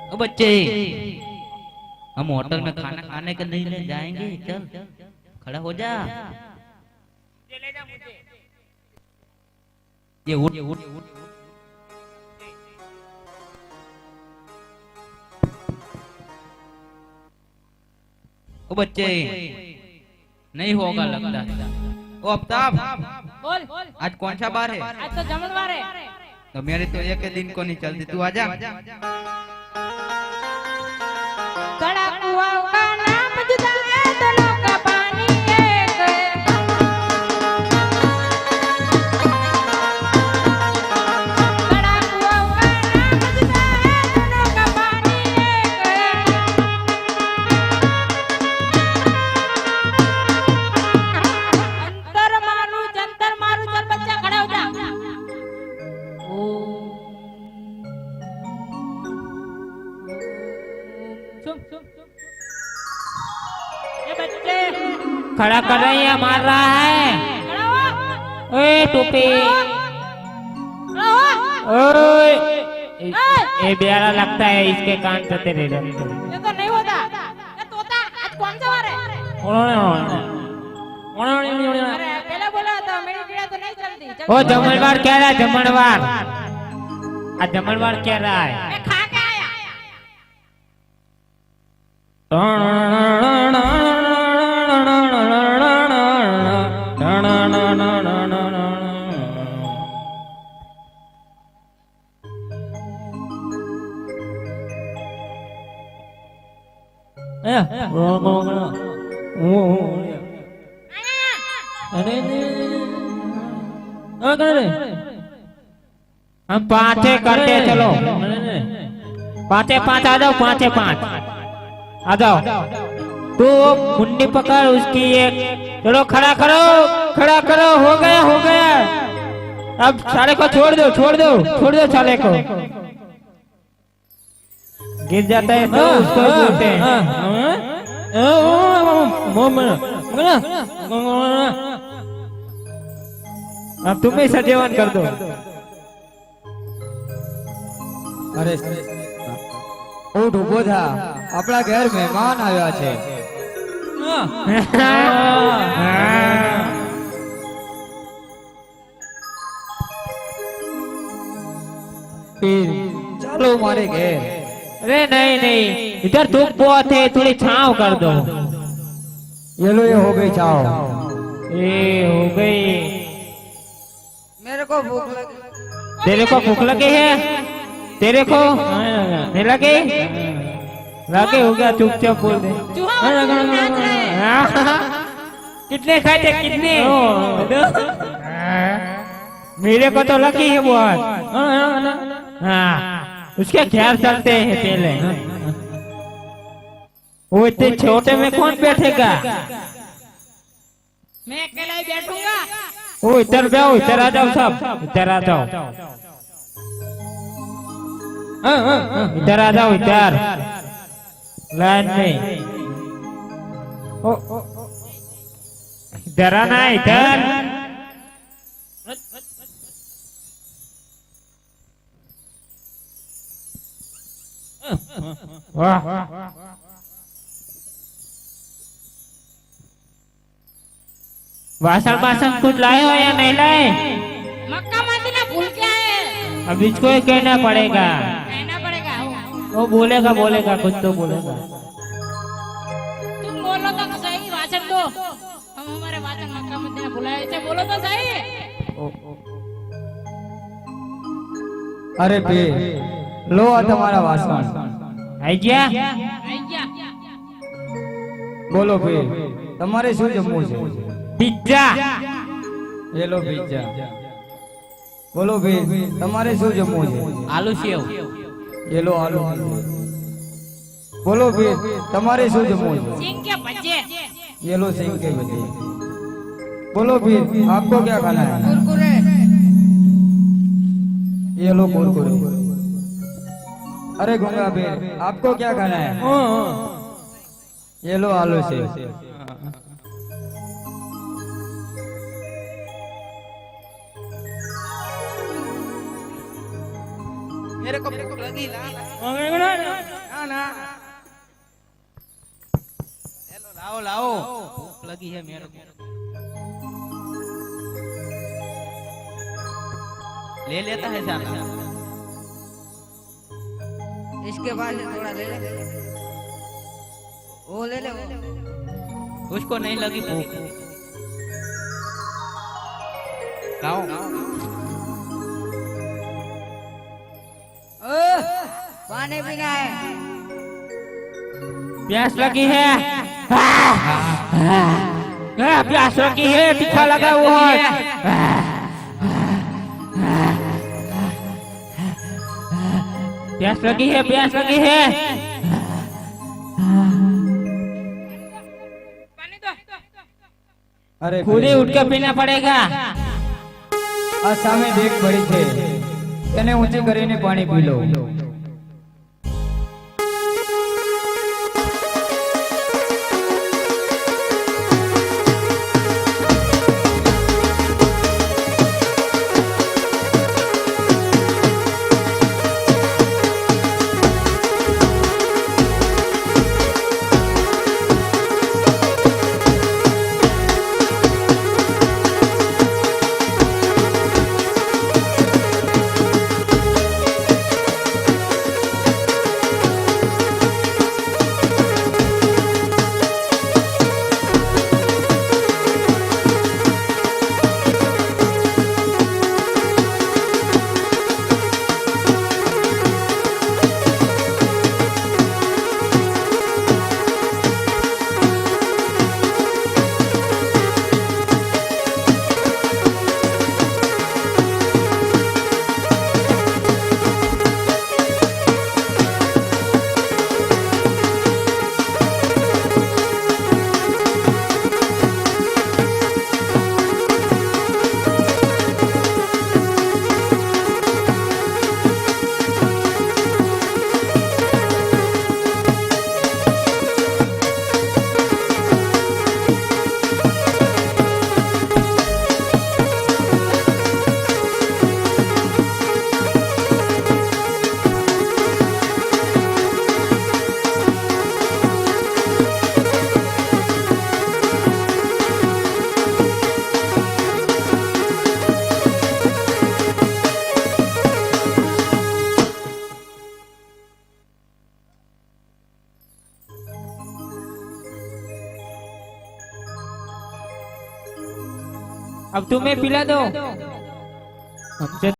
ओ बच्चे, हम होटल में खाना खाने के नहीं ले जाएंगे। चल खड़ा हो जा। ले जा मुझे। ये उठ उठ। ओ बच्चे, नहीं होगा लगता। ओ आफ्ताब, बोल। आज कौन सा बार है? आज तो जमनवार है। तो मेरे तो एक दिन को नहीं चलती, तू आजा। कड़ा कुआं का नाम जुदा है, दोनों का पानी एक है। कड़ा कुआं का नाम जुदा है, दोनों का पानी एक है। अंतर मारू जंतर मारू, चल बच्चा खड़ा हो जा। ये बच्चे खड़ा कर रही है, मार रहा है। खड़ा हो। ओए टोपी, खड़ा हो। ओए ये प्यारा लगता है, इसके कान से तेरे रखते। ये तो नहीं होता। ये तोता आज कौन सा वार है? अरे पहले बोला था मेरी पीड़ा तो नहीं चलती। चल ओ जमनवार कह रहा है, जमनवार। आज जमनवार कह रहा है। मैं खा के आया। हम पांचे करते, चलो पांचे पांच आ जाओ, पांचे पांच आ जाओ। तू मुंडी पकड़ उसकी एक, चलो खड़ा करो, खड़ा करो। हो गया हो गया। अब साले को छोड़ दो, छोड़ दो, छोड़ दो साले को। गिर जाता है तो उसको बोलते हैं। अब तुम ही सजेवन कर दो। અરે ઉઠ, ઉભો થા, આપણા ઘેર મહેમાન આવ્યા છે. પીર, ચાલો મારે ઘેર. अरे नहीं नहीं, इधर धूप बहुत है, थोड़ी छांव कर दो। ये लो, ये हो गई छाव. ये हो गई। मेरे को भूख लगी. तेरे को भूख लगी है? तेरे को नहीं लगे? लगे हो गया, चुपचाप बोल दे। कितने खाए थे, कितने? मेरे को तो लगी है बहुत। हाँ, उसके ख्याल चलते हैं पहले। वो इतने छोटे में कौन बैठेगा? मैं अकेला ही बैठूंगा। वो इधर जाओ, इधर आ जाओ, सब इधर आ जाओ, इधर आ जाओ, इधर लाइन में। इधर आना, इधर। वाह, वासन वासन कुछ लाए हो या नहीं लाए? मक्का मदीना भूल के आए। अब इसको ही कहना पड़ेगा। कहना पड़ेगा। वो बोलेगा, बोलेगा, कुछ तो बोलेगा। तुम बोलो तो सही, वाचन दो। हम हमारे वाचन मक्का मदीना बुलाए थे, बोलो तो सही। અરે પીર, લો આ તમારા વાસણ. आई गया? आई क्या? બોલો પીર, તમારે શું જમવું છે? पिज्जा। એ લો પિઝા. બોલો પીર, તમારે શું જમવું છે? आलू सेव। એ લો આલુ. બોલો પીર, તમારે શું જમવું છે? सिंह के बच्चे। ये लो सिंह के बच्चे. बोलो पीर, आपको क्या खाना है? कुरकुरे। ये लो कुरकुरे. अरे गंगा पीर, आपको क्या खाना है? ये लो आलू से. मेरे को भूख लगी ला ना ना चलो लाओ लाओ भूख लगी है मेरे को ले लेता है साला इसके बाद थोड़ा ले ले वो ले ले उसको नहीं लगी भूख लाओ पानी पीना है प्यास लगी है प्यास लगी है तीखा लगा हुआ है प्यास लगी है प्यास लगी है अरे खुद ही उठ के पीना पड़ेगा આ સામે દેખ પડી છે તેને ઊંચી કરીને પાણી પી લો अब तुम्हें पिला दो हमसे